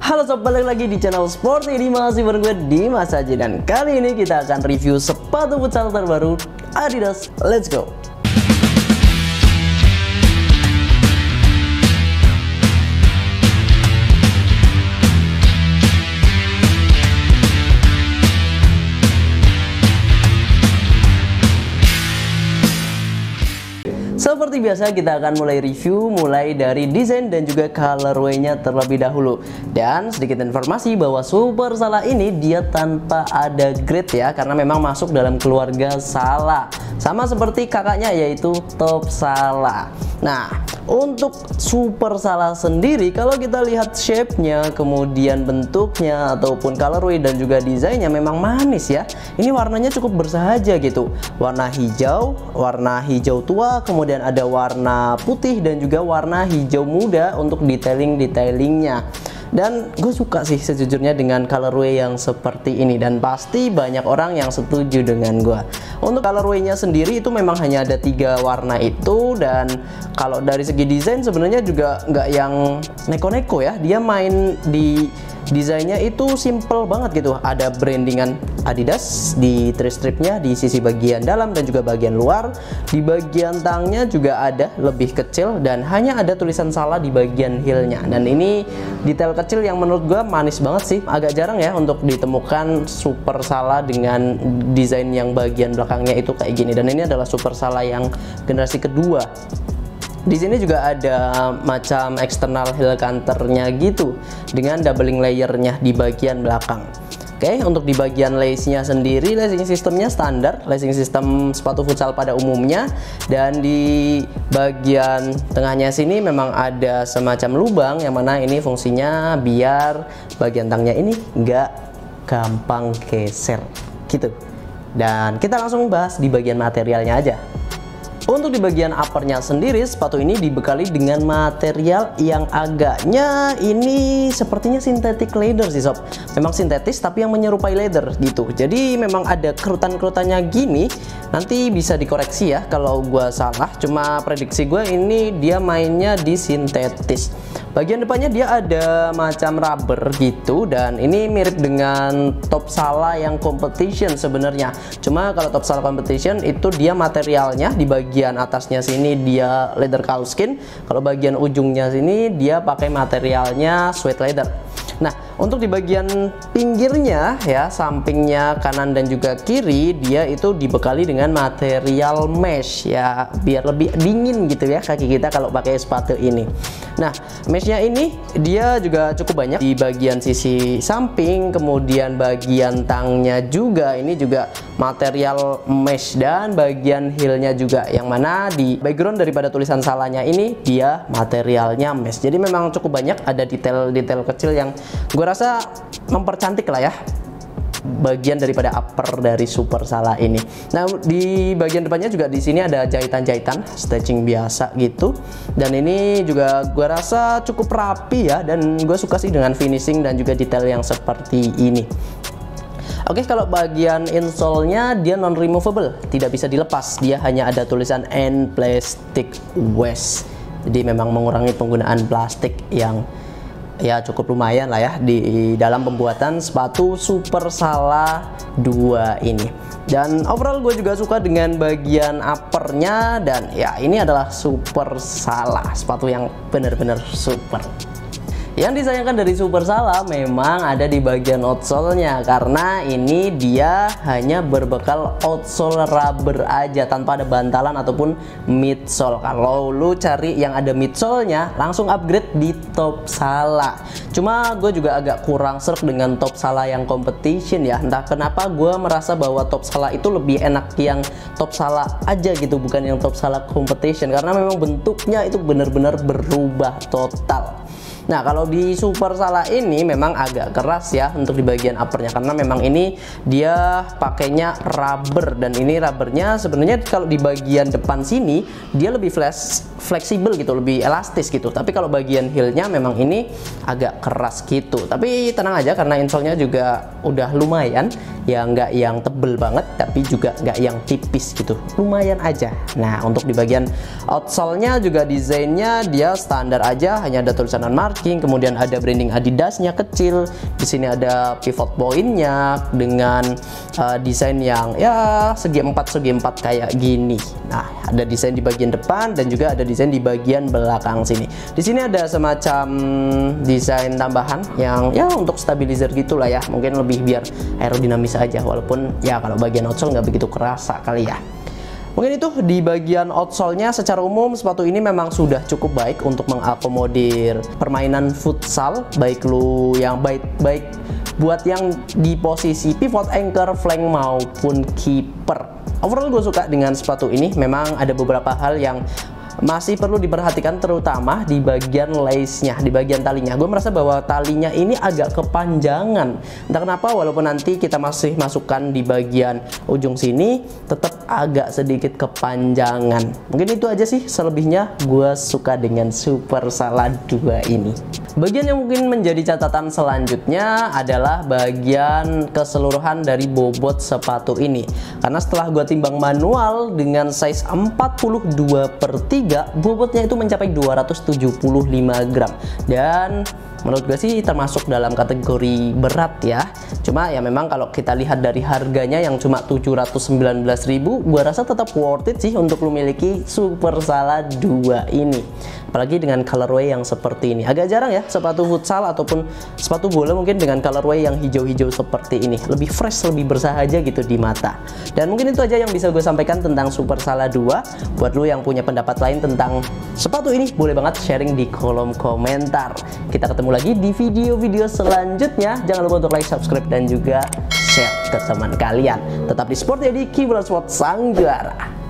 Halo sob, balik lagi di channel Sport ini masih bareng gue Dimas aja. Dan kali ini kita akan review sepatu futsal terbaru Adidas. Let's go. Seperti biasa kita akan mulai review mulai dari desain dan juga colorway-nya terlebih dahulu. Dan sedikit informasi bahwa Super Salah ini dia tanpa ada grade ya, karena memang masuk dalam keluarga Salah. Sama seperti kakaknya yaitu Top Salah. Nah, untuk Super Salah sendiri kalau kita lihat shape-nya, kemudian bentuknya ataupun colorway dan juga desainnya memang manis ya. Ini warnanya cukup bersahaja gitu. Warna hijau tua, kemudian ada warna putih dan juga warna hijau muda untuk detailing-detailingnya. Dan gue suka sih sejujurnya dengan colorway yang seperti ini, dan pasti banyak orang yang setuju dengan gue. Untuk colorway-nya sendiri itu memang hanya ada 3 warna itu, dan kalau dari segi desain sebenarnya juga nggak yang neko-neko ya. Dia main di desainnya itu simple banget gitu. Ada brandingan Adidas di strip-stripnya di sisi bagian dalam dan juga bagian luar. Di bagian tangnya juga ada lebih kecil dan hanya ada tulisan Salah di bagian heel-nya. Dan ini detail kecil yang menurut gue manis banget sih. Agak jarang ya untuk ditemukan Super Salah dengan desain yang bagian belakangnya itu kayak gini. Dan ini adalah Super Salah yang generasi kedua. Di sini juga ada macam eksternal heel canternya gitu dengan doubling layernya di bagian belakang. Oke, untuk di bagian lace-nya sendiri, lacing sistemnya standar, lacing sistem sepatu futsal pada umumnya. Dan di bagian tengahnya sini memang ada semacam lubang yang mana ini fungsinya biar bagian tangnya ini nggak gampang geser gitu. Dan kita langsung bahas di bagian materialnya aja. Untuk di bagian uppernya sendiri, sepatu ini dibekali dengan material yang agaknya ini sepertinya synthetic leather sih sob. Memang sintetis tapi yang menyerupai leather gitu. Jadi memang ada kerutan-kerutannya gini. Nanti bisa dikoreksi ya kalau gua salah. Cuma prediksi gue ini dia mainnya di sintetis. Bagian depannya dia ada macam rubber gitu, dan ini mirip dengan Top Salah yang competition sebenarnya. Cuma kalau Top Salah competition itu dia materialnya di bagian atasnya sini dia leather cowskin, kalau bagian ujungnya sini dia pakai materialnya suede leather. Nah, untuk di bagian pinggirnya ya, sampingnya kanan dan juga kiri, dia itu dibekali dengan material mesh ya, biar lebih dingin gitu ya kaki kita kalau pakai sepatu ini. Nah, meshnya ini dia juga cukup banyak di bagian sisi samping, kemudian bagian tangnya juga ini juga material mesh, dan bagian heelnya juga yang mana di background daripada tulisan Salahnya ini dia materialnya mesh. Jadi memang cukup banyak ada detail-detail kecil yang gue rasa mempercantik lah ya bagian daripada upper dari Super Salah ini. Nah, di bagian depannya juga di sini ada jahitan-jahitan stitching biasa gitu. Dan ini juga gue rasa cukup rapi ya, dan gue suka sih dengan finishing dan juga detail yang seperti ini. Oke, kalau bagian insole-nya dia non removable, tidak bisa dilepas. Dia hanya ada tulisan N plastic waste. Jadi memang mengurangi penggunaan plastik yang ya cukup lumayan lah ya di dalam pembuatan sepatu Super Salah 2 ini. Dan overall gue juga suka dengan bagian uppernya, dan ya ini adalah Super Salah, sepatu yang benar-benar super. Yang disayangkan dari Super Salah memang ada di bagian outsole-nya, karena ini dia hanya berbekal outsole rubber aja tanpa ada bantalan ataupun midsole. Kalau lu cari yang ada midsole-nya, langsung upgrade di Top Salah. Cuma gue juga agak kurang serk dengan Top Salah yang competition ya. Entah kenapa gue merasa bahwa Top Salah itu lebih enak yang Top Salah aja gitu, bukan yang Top Salah competition, karena memang bentuknya itu benar-benar berubah total. Nah, kalau di Super Salah ini memang agak keras ya untuk di bagian uppernya, karena memang ini dia pakainya rubber, dan ini rubbernya sebenarnya kalau di bagian depan sini dia lebih fleksibel gitu, lebih elastis gitu. Tapi kalau bagian heelnya memang ini agak keras gitu. Tapi tenang aja karena insole-nya juga udah lumayan. ya nggak yang tebel banget tapi juga nggak yang tipis gitu, lumayan aja. Nah untuk di bagian outsole-nya juga desainnya dia standar aja, hanya ada tulisan marking, kemudian ada branding Adidasnya kecil. Di sini ada pivot point-nya dengan desain yang ya segi empat kayak gini. Nah ada desain di bagian depan dan juga ada desain di bagian belakang sini. Di sini ada semacam desain tambahan yang ya untuk stabilizer gitulah ya, mungkin lebih biar aerodinamis aja, walaupun ya kalau bagian outsole nggak begitu kerasa kali ya. Mungkin itu di bagian outsole-nya. Secara umum sepatu ini memang sudah cukup baik untuk mengakomodir permainan futsal, baik lu yang baik buat yang di posisi pivot, anchor, flank maupun kiper. Overall gue suka dengan sepatu ini. Memang ada beberapa hal yang masih perlu diperhatikan, terutama di bagian lace-nya, di bagian talinya. Gue merasa bahwa talinya ini agak kepanjangan. Entah kenapa, walaupun nanti kita masih masukkan di bagian ujung sini, tetap agak sedikit kepanjangan. Mungkin itu aja sih, selebihnya gue suka dengan Supersala 2 ini. Bagian yang mungkin menjadi catatan selanjutnya adalah bagian keseluruhan dari bobot sepatu ini. Karena setelah gue timbang manual dengan size 42/3, bobotnya itu mencapai 275 gram. Dan menurut gue sih termasuk dalam kategori berat ya. Cuma ya memang kalau kita lihat dari harganya yang cuma 719.000, gue rasa tetap worth it sih untuk lo miliki Supersala 2 ini. Apalagi dengan colorway yang seperti ini. Agak jarang ya sepatu futsal ataupun sepatu bola mungkin dengan colorway yang hijau-hijau seperti ini. Lebih fresh, lebih bersahaja gitu di mata. Dan mungkin itu aja yang bisa gue sampaikan tentang Supersala 2. Buat lo yang punya pendapat lain tentang sepatu ini, boleh banget sharing di kolom komentar. Kita ketemu lagi di video-video selanjutnya. Jangan lupa untuk like, subscribe, dan juga share ke teman kalian. Tetap di Sport Jadi, Kiblat Sport Sang Juara.